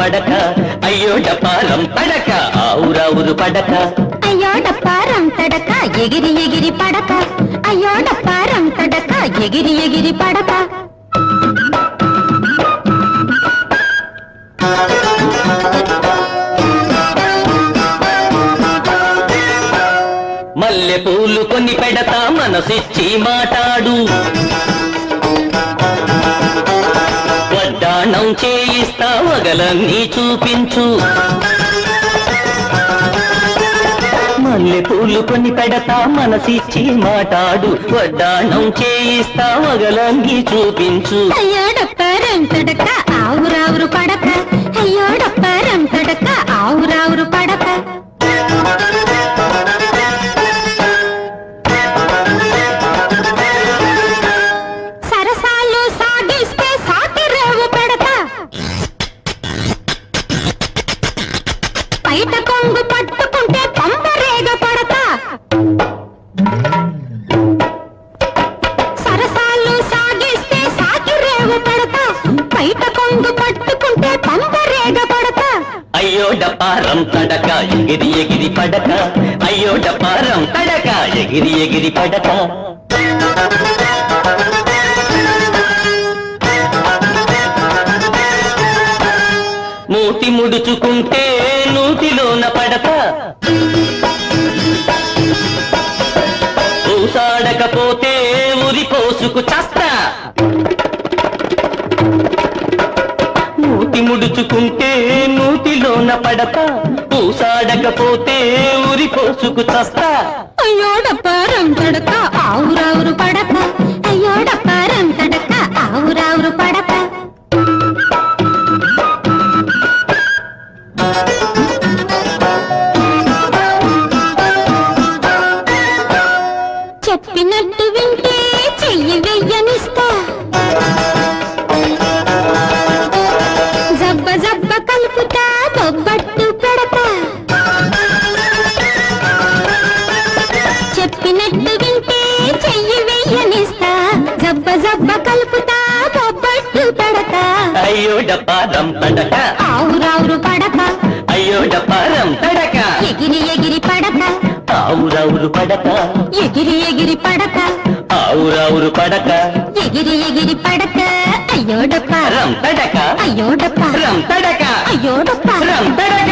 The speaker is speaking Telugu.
పడక అయ్యో డపారం తడక ఆవురావురు పడక అయ్యో డపారం తడక ఎగిరి ఎగిరి పడక అయ్యో డపారం తడక ఎగిరి ఎగిరి పడక మల్లె పూలు కొని పెడతా మనసిచ్చి మాటాడు వడ్డాణం చేయిస్తా వగలన్నీ చూపించు మల్లె పూలు కొని పెడతా మనసిచ్చి మాటాడు వడ్డాణం చేయిస్తా వగలన్నీ చూపించు అయ్యో డపారం తడక ఆవురావురు పడక అయ్యో డపారం తడక ఆవురావురు పడక సరసాలు సాగిస్తే సాకిరేవు పెడతా బయట కొంగు పట్టుకుంటే పంపరేగ పడతా సరసాలు సాగిస్తే సాకిరేవు పెడతా బయట కొంగు పట్టుకుంటే పంపరేగ పడతా అయ్యో డపారం తడక ఎగిరి ఎగిరి పడక అయ్యో డపారం తడక ఎగిరి ఎగిరి పడక మూతి ముడుచుకుంటే నూతిలోన పడక ఊసాడకపోతే ఉరి పోసుకు చస్తా మూతి ముడుచుకుంటే నూతిలోన పడక ఊసాడకపోతే ఉరి పోసుకు చస్తా అయ్యో డపారం తడక ఆవురావురు పడక అయ్యో డపారం తడక ఆవురావురు పడక చెప్పినట్టు వింటే చెయ్యి వెయ్యనిస్తా జబ్బ జబ్బ కలుపుతా బొబ్బట్టు పెడతా చెప్పినట్టు వింటే చెయ్యి వెయ్యనిస్తా జబ్బ జబ్బ కలుపుతా బొబ్బట్టు పెడతా అయ్యో డపారం తడక ఆవురావురు పడక అయ్యో డపారం తడక ఎగిరి ఎగిరి పడక ఆవురావురు పడక ఎగిరి ఎగిరి పడక ఆవురావురు పడక ఎగిరి ఎగిరి పడక అయ్యో డపారం రం తడక అయ్యో డపారం రం తడక అయ్యో డపారం రం తడక